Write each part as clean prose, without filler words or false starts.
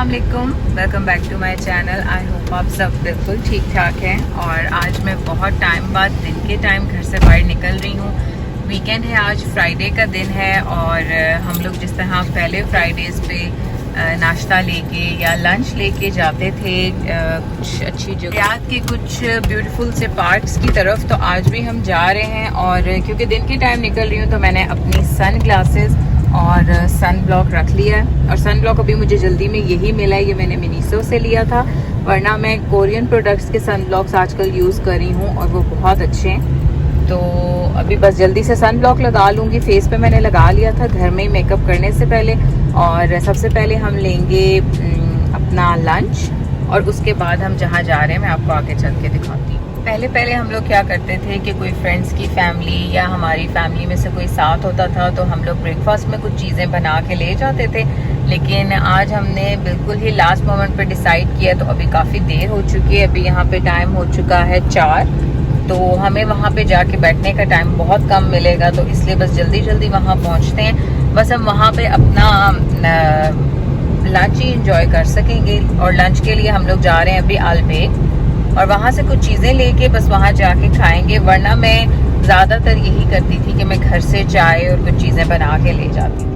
अस्सलाम वालेकुम, welcome back to my channel. I hope आप सब बिल्कुल ठीक ठाक हैं। और आज मैं बहुत टाइम बाद दिन के टाइम घर से बाहर निकल रही हूँ। वीकेंड है, आज फ्राइडे का दिन है और हम लोग जिस तरह पहले फ्राइडेज़ पे नाश्ता लेके या लंच लेके जाते थे कुछ अच्छी जगह के कुछ ब्यूटीफुल से पार्क्स की तरफ, तो आज भी हम जा रहे हैं। और क्योंकि दिन के टाइम निकल रही हूँ तो मैंने अपनी सन ग्लासेस और सन ब्लॉक रख लिया है। और सन ब्लॉक अभी मुझे जल्दी में यही मिला है, ये मैंने मिनीसो से लिया था, वरना मैं कोरियन प्रोडक्ट्स के सन ब्लॉक्स आजकल यूज़ कर रही हूँ और वो बहुत अच्छे हैं। तो अभी बस जल्दी से सन ब्लॉक लगा लूँगी। फेस पे मैंने लगा लिया था घर में ही मेकअप करने से पहले। और सबसे पहले हम लेंगे अपना लंच और उसके बाद हम जहाँ जा रहे हैं मैं आपको आगे चल के दिखाती हूँ। पहले हम लोग क्या करते थे कि कोई फ्रेंड्स की फैमिली या हमारी फैमिली में से कोई साथ होता था तो हम लोग ब्रेकफास्ट में कुछ चीज़ें बना के ले जाते थे। लेकिन आज हमने बिल्कुल ही लास्ट मोमेंट पे डिसाइड किया, तो अभी काफ़ी देर हो चुकी है। अभी यहाँ पे टाइम हो चुका है 4, तो हमें वहाँ पे जाके बैठने का टाइम बहुत कम मिलेगा, तो इसलिए बस जल्दी वहाँ पहुँचते हैं। बस हम वहाँ पे अपना लंच ही इंजॉय कर सकेंगे। और लंच के लिए हम लोग जा रहे हैं अभी अल्बेक, और वहाँ से कुछ चीज़ें लेके बस वहाँ जाके खाएंगे। वरना मैं ज़्यादातर यही करती थी कि मैं घर से चाय और कुछ चीज़ें बना के ले जाती थी।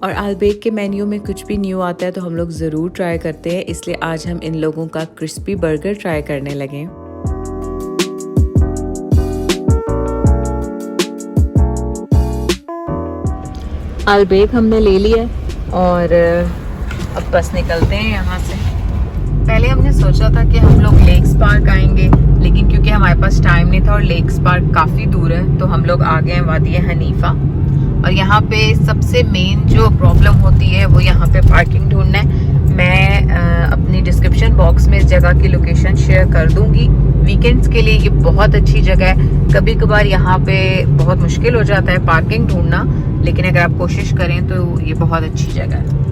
और अल्बेक के मेन्यू में कुछ भी न्यू आता है तो हम लोग ज़रूर ट्राई करते हैं, इसलिए आज हम इन लोगों का क्रिस्पी बर्गर ट्राई करने लगे। अल्बेक हमने ले लिया और अब बस निकलते हैं यहाँ से। पहले हमने सोचा था कि हम लोग लेक्स पार्क आएंगे, लेकिन क्योंकि हमारे पास टाइम नहीं था और लेक्स पार्क काफ़ी दूर है, तो हम लोग आ गए हैं वादी हनीफा। और यहाँ पे सबसे मेन जो प्रॉब्लम होती है वो यहाँ पे पार्किंग ढूंढना है। मैं अपनी डिस्क्रिप्शन बॉक्स में इस जगह की लोकेशन शेयर कर दूंगी। वीकेंड्स के लिए ये बहुत अच्छी जगह है। कभी कभार यहाँ पे बहुत मुश्किल हो जाता है पार्किंग ढूंढना, लेकिन अगर आप कोशिश करें तो ये बहुत अच्छी जगह है।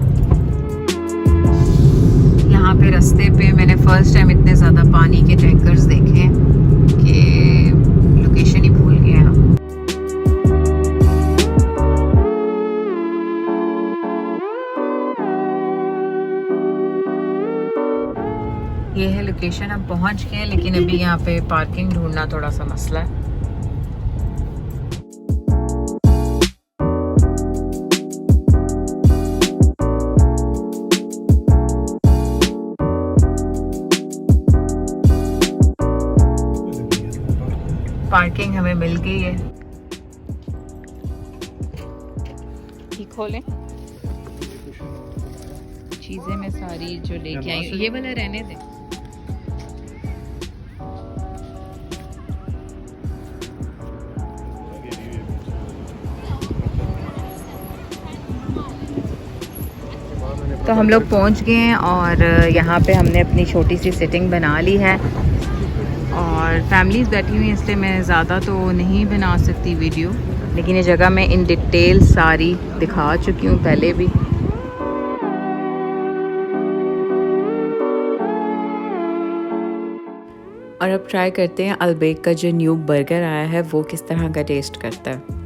यहाँ पे रास्ते पे मैंने फर्स्ट टाइम इतने ज़्यादा पानी के टैंकर्स देखे हैं कि लोकेशन ही भूल गए हम। ये है लोकेशन, हम पहुँच गए, लेकिन अभी यहाँ पे पार्किंग ढूंढना थोड़ा सा मसला है। पार्किंग हमें मिल गई है। ये खोलें, चीजें मैं सारी जो लेके आई हूँ, ये वाला रहने दे। तो हम लोग पहुंच गए हैं और यहाँ पे हमने अपनी छोटी सी सिटिंग बना ली है। और फैमिलीज़ बैठी हुई हैं, इसलिए मैं ज़्यादा तो नहीं बना सकती वीडियो, लेकिन ये जगह मैं इन डिटेल सारी दिखा चुकी हूँ पहले भी। और अब ट्राई करते हैं अल्बेक का जो न्यू बर्गर आया है वो किस तरह का टेस्ट करता है।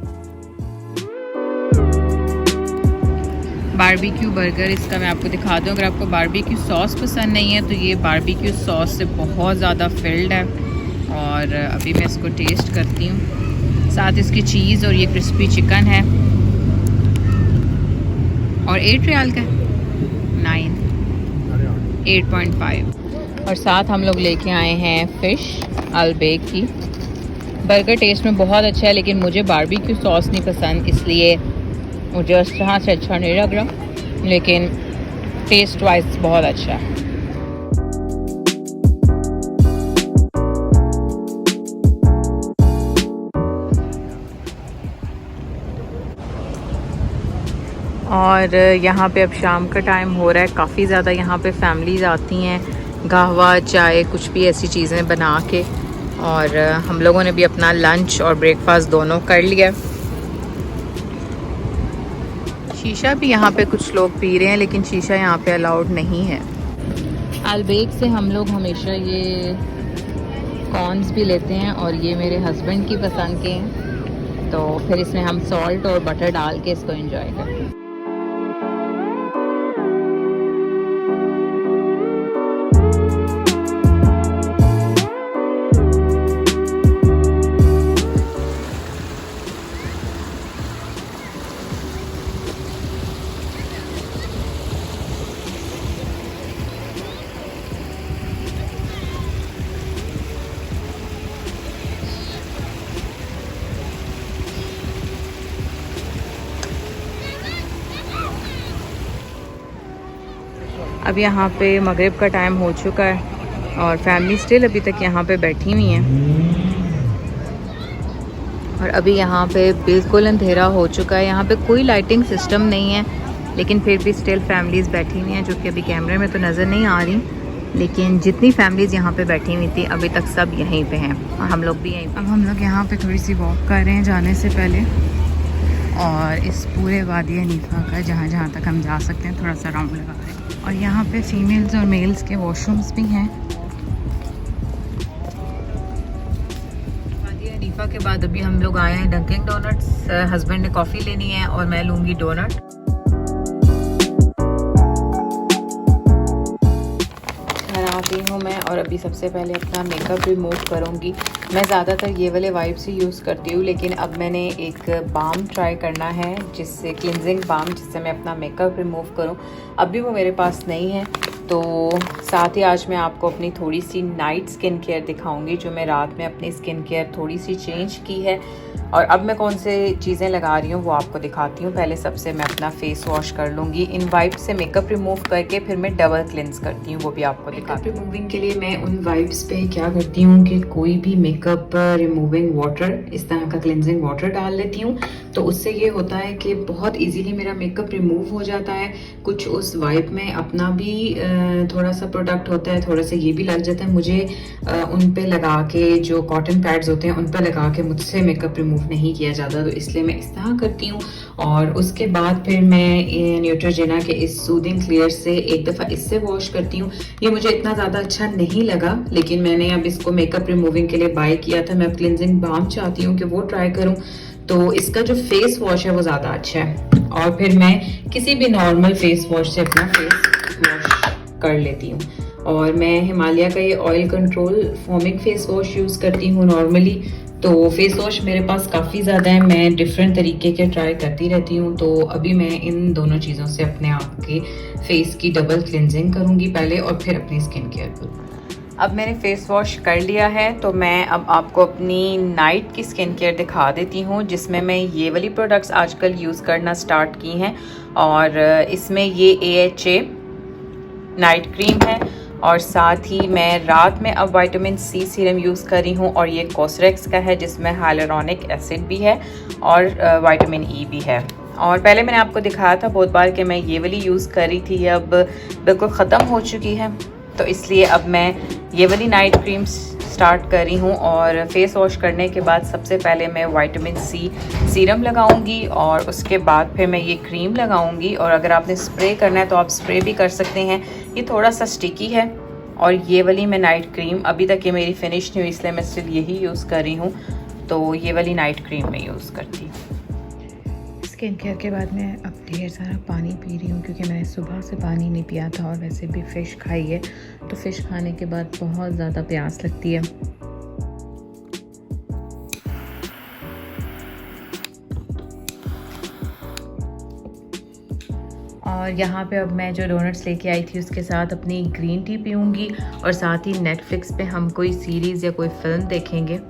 बारबेक्यू बर्गर इसका मैं आपको दिखा दूँ। अगर आपको बारबेक्यू सॉस पसंद नहीं है तो ये बारबेक्यू सॉस से बहुत ज़्यादा फिल्ड है। और अभी मैं इसको टेस्ट करती हूँ। साथ इसकी चीज़ और ये क्रिस्पी चिकन है। और 8 रियाल का 8.5। और साथ हम लोग लेके आए हैं फ़िश अल्बेक की। बर्गर टेस्ट में बहुत अच्छा है, लेकिन मुझे बारबेक्यू सॉस नहीं पसंद, इसलिए मुझे उस तरह से अच्छा नहीं लग रहा, लेकिन टेस्ट वाइज बहुत अच्छा है। और यहाँ पे अब शाम का टाइम हो रहा है, काफ़ी ज़्यादा यहाँ पे फैमिलीज़ आती हैं, कहवा चाय कुछ भी ऐसी चीज़ें बना के। और हम लोगों ने भी अपना लंच और ब्रेकफास्ट दोनों कर लिया। शीशा भी यहाँ पे कुछ लोग पी रहे हैं, लेकिन शीशा यहाँ पे अलाउड नहीं है। अल्बेक से हम लोग हमेशा ये कॉर्न्स भी लेते हैं, और ये मेरे हस्बैंड की पसंद के हैं, तो फिर इसमें हम सॉल्ट और बटर डाल के इसको एंजॉय करते हैं। अब यहाँ पे मगरिब का टाइम हो चुका है और फैमिली स्टिल अभी तक यहाँ पे बैठी हुई है और अभी यहाँ पे बिल्कुल अंधेरा हो चुका है। यहाँ पे कोई लाइटिंग सिस्टम नहीं है, लेकिन फिर भी स्टिल फैमिलीज़ बैठी हुई हैं, जो कि अभी कैमरे में तो नज़र नहीं आ रही, लेकिन जितनी फैमिलीज़ यहाँ पे बैठी हुई थी अभी तक सब यहीं पे हैं और हम लोग भी यहीं। अब हम लोग यहाँ पे थोड़ी सी वॉक कर रहे हैं जाने से पहले, और इस पूरे वादी हनीफा का जहाँ जहाँ तक हम जा सकते हैं थोड़ा सा राउंड लगा रहे हैं। और यहाँ पे फीमेल्स और मेल्स के वॉशरूम्स भी हैं। वादी हनीफा के बाद अभी हम लोग आए हैं डंकिंग डोनट्स। हस्बैंड ने कॉफ़ी लेनी है और मैं लूँगी डोनट। आती हूँ मैं और अभी सबसे पहले अपना मेकअप रिमूव करूँगी। मैं ज़्यादातर ये वाले वाइप्स ही यूज़ करती हूँ, लेकिन अब मैंने एक बाम ट्राई करना है, जिससे क्लिनजिंग बाम, जिससे मैं अपना मेकअप रिमूव करूँ। अभी वो मेरे पास नहीं है, तो साथ ही आज मैं आपको अपनी थोड़ी सी नाइट स्किन केयर दिखाऊंगी, जो मैं रात में अपनी स्किन केयर थोड़ी सी चेंज की है। और अब मैं कौन से चीज़ें लगा रही हूँ वो आपको दिखाती हूँ। पहले सबसे मैं अपना फेस वॉश कर लूँगी। इन वाइप्स से मेकअप रिमूव करके फिर मैं डबल क्लिनस करती हूँ, वो भी आपको दिखाती हूँ। रिमूविंग के लिए मैं उन वाइप्स पे क्या करती हूँ कि कोई भी मेकअप रिमूविंग वाटर, इस तरह का क्लिनजिंग वाटर डाल लेती हूँ, तो उससे ये होता है कि बहुत इजीली मेरा मेकअप रिमूव हो जाता है। कुछ उस वाइप में अपना भी थोड़ा सा प्रोडक्ट होता है, थोड़ा सा ये भी लग जाता है। मुझे उन पे लगा के, जो कॉटन पैड्स होते हैं उन पे लगा के मुझसे मेकअप रिमूव नहीं किया जाता, तो इसलिए मैं इस तरह करती हूँ। और उसके बाद फिर मैं न्यूट्रोजेना के इस सूदिंग क्लियर से एक दफ़ा इससे वॉश करती हूँ। ये मुझे इतना ज़्यादा अच्छा नहीं लगा, लेकिन मैंने अब इसको मेकअप रिमूविंग के लिए बाय किया था। मैं अब क्लिनजिंग बाम चाहती हूँ कि वो ट्राई करूँ, तो इसका जो फेस वॉश है वो ज़्यादा अच्छा है। और फिर मैं किसी भी नॉर्मल फेस वॉश से अपना फेस वॉश कर लेती हूँ। और मैं हिमालय का ये oil control foaming face wash use करती हूँ नॉर्मली। तो फेस वॉश मेरे पास काफ़ी ज़्यादा है, मैं डिफरेंट तरीके के ट्राई करती रहती हूँ। तो अभी मैं इन दोनों चीज़ों से अपने आप के फेस की डबल क्लिनजिंग करूँगी पहले, और फिर अपनी स्किन केयर करूँगी। अब मैंने फेस वॉश कर लिया है, तो मैं अब आपको अपनी नाइट की स्किन केयर दिखा देती हूँ, जिसमें मैं ये वाली प्रोडक्ट्स आजकल यूज़ करना स्टार्ट की हैं। और इसमें ये AHA नाइट क्रीम है, और साथ ही मैं रात में अब विटामिन C सीरम यूज़ कर रही हूँ, और ये कोसरेक्स का है, जिसमें हाइलुरोनिक एसिड भी है और विटामिन E भी है। और पहले मैंने आपको दिखाया था बहुत बार कि मैं ये वाली यूज़ कर रही थी, अब बिल्कुल ख़त्म हो चुकी है, तो इसलिए अब मैं ये वाली नाइट क्रीम स्टार्ट कर रही हूँ। और फेस वॉश करने के बाद सबसे पहले मैं विटामिन C सीरम लगाऊंगी, और उसके बाद फिर मैं ये क्रीम लगाऊंगी। और अगर आपने स्प्रे करना है तो आप स्प्रे भी कर सकते हैं, ये थोड़ा सा स्टिकी है। और ये वाली मैं नाइट क्रीम, अभी तक ये मेरी फिनिश नहीं हुई, इसलिए मैं स्टिल यही यूज़ कर रही हूँ, तो ये वाली नाइट क्रीम मैं यूज़ करती हूँ। स्किन केयर के बाद मैं अब ढेर सारा पानी पी रही हूँ, क्योंकि मैंने सुबह से पानी नहीं पिया था, और वैसे भी फ़िश खाई है, तो फ़िश खाने के बाद बहुत ज़्यादा प्यास लगती है। और यहाँ पे अब मैं जो डोनट्स लेके आई थी उसके साथ अपनी ग्रीन टी पीऊँगी, और साथ ही नेटफ्लिक्स पे हम कोई सीरीज़ या कोई फ़िल्म देखेंगे।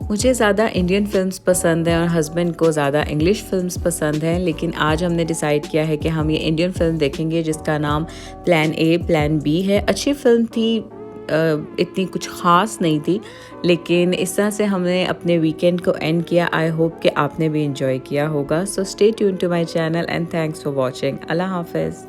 मुझे ज़्यादा इंडियन फिल्म्स पसंद हैं और हस्बैंड को ज़्यादा इंग्लिश फिल्म्स पसंद हैं, लेकिन आज हमने डिसाइड किया है कि हम ये इंडियन फिल्म देखेंगे, जिसका नाम प्लान A प्लान B है। अच्छी फिल्म थी, इतनी कुछ ख़ास नहीं थी, लेकिन इस तरह से हमने अपने वीकेंड को एंड किया। आई होप कि आपने भी इंजॉय किया होगा। So stay tune to my channel and thanks for watching. Allah हाफिज़।